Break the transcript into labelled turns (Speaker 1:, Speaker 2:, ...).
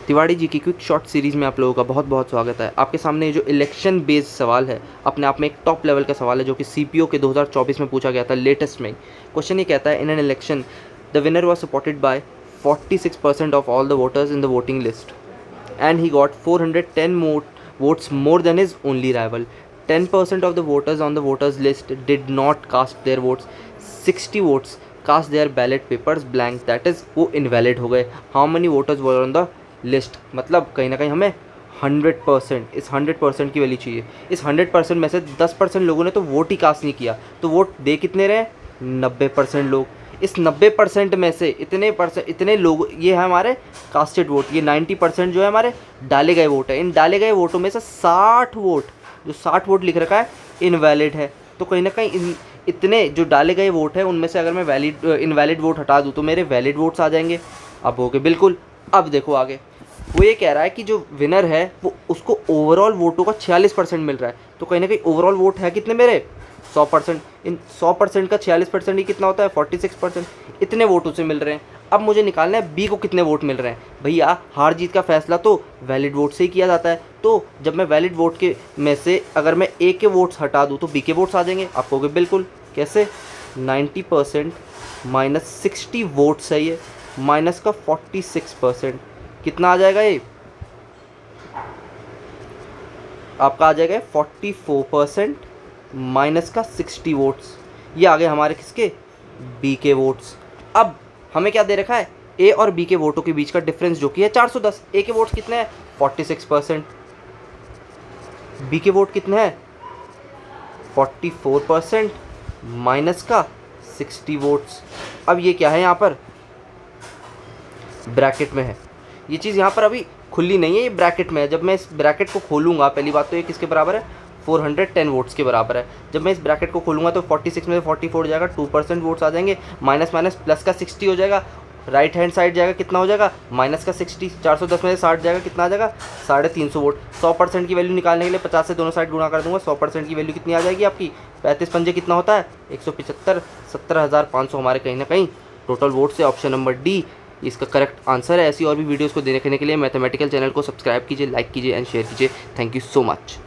Speaker 1: तिवाड़ी जी की quick short series में आप लोगों का बहुत बहुत स्वागत है। आपके सामने ये जो इलेक्शन बेस्ड सवाल है अपने आप में एक टॉप लेवल का सवाल है जो कि सीपीओ के 2024 में पूछा गया था लेटेस्ट में। क्वेश्चन ये कहता है, in an election the winner was supported by 46% of all the voters in the voting list and he got 410 votes more than his only rival. 10% of the voters on the voters list did not cast their votes. 60 votes cast their ballot papers blank, that is वो invalid हो गए. How many voters were on the list? मतलब कहीं ना कहीं हमें 100%, इस 100% की वैल्यू चाहिए. इस 100% में से 10% लोगों ने तो वोट ही कास्ट नहीं किया, तो वोट दे कितने रहे? 90% लोग. इस 90% में से इतने लोग, ये है हमारे कास्टेड वोट, ये 90% जो है हमारे डाले गए वोट है. इन डाले गए वोटों में से 60 वोट, जो 60 वोट लिख रखा है इनवैलिड है. तो कहीं ना कहीं इतने जो डाले गए वोट है उनमें से अगर मैं इनवैलिड वोट हटा दूँ तो मेरे वैलिड वोट्स आ जाएंगे. अब हो गए बिल्कुल. अब देखो आगे, वो ये कह रहा है कि जो विनर है वो उसको ओवरऑल वोटों का 46% मिल रहा है. तो कहीं ना कहीं ओवरऑल वोट है कितने मेरे? 100%. इन 100% का 46% ही कितना होता है? 46%. इतने वोट उसे मिल रहे हैं. अब मुझे निकालना है बी को कितने वोट मिल रहे हैं. भैया हार जीत का फैसला तो वैलिड वोट से ही किया जाता है. तो जब मैं वैलिड वोट के में से अगर मैं ए के वोट्स हटा दूँ तो बी के वोट्स आ जाएंगे. आप कहोगे बिल्कुल कैसे? 90% माइनस 60 वोट्स है ये, माइनस का 46%, कितना आ जाएगा ये? आपका आ जाएगा 44% माइनस का 60 वोट्स. ये आ गए हमारे किसके? बी के वोट्स. अब हमें क्या दे रखा है? ए और बी के वोटों के बीच का डिफरेंस जो कि है 410. ए के वोट्स कितने हैं? 46%. बी के वोट कितने हैं? 44% माइनस का 60 वोट्स. अब ये क्या है? यहाँ पर ब्रैकेट में है. ये चीज़ यहाँ पर अभी खुली नहीं है, ये ब्रैकेट में है. जब मैं इस ब्रैकेट को खोलूँगा, पहली बात तो ये किसके बराबर है? 410 वोट्स के बराबर है. जब मैं इस ब्रैकेट को खोलूँगा तो 46 में से 44 हो जाएगा, 2% वोट्स आ जाएंगे. माइनस माइनस प्लस का 60 हो जाएगा. राइट हैंड साइड जाएगा, कितना हो जाएगा? माइनस का 60. 410 में से 60 जाएगा, कितना आ जाएगा? 350 वोट. 100% की वैल्यू निकालने के लिए 50 से दोनों साइड गुणा कर दूंगा. 100% की वैल्यू कितनी आ जाएगी आपकी? 35 पंजे कितना होता है? 175. 17,500 हमारे कहीं ना कहीं टोटल वोट से. ऑप्शन नंबर डी इसका करेक्ट आंसर है. ऐसी और भी वीडियोज़ को देखने के लिए मैथमेटिकल चैनल को सब्सक्राइब कीजिए, लाइक कीजिए एंड शेयर कीजिए. Thank you so much.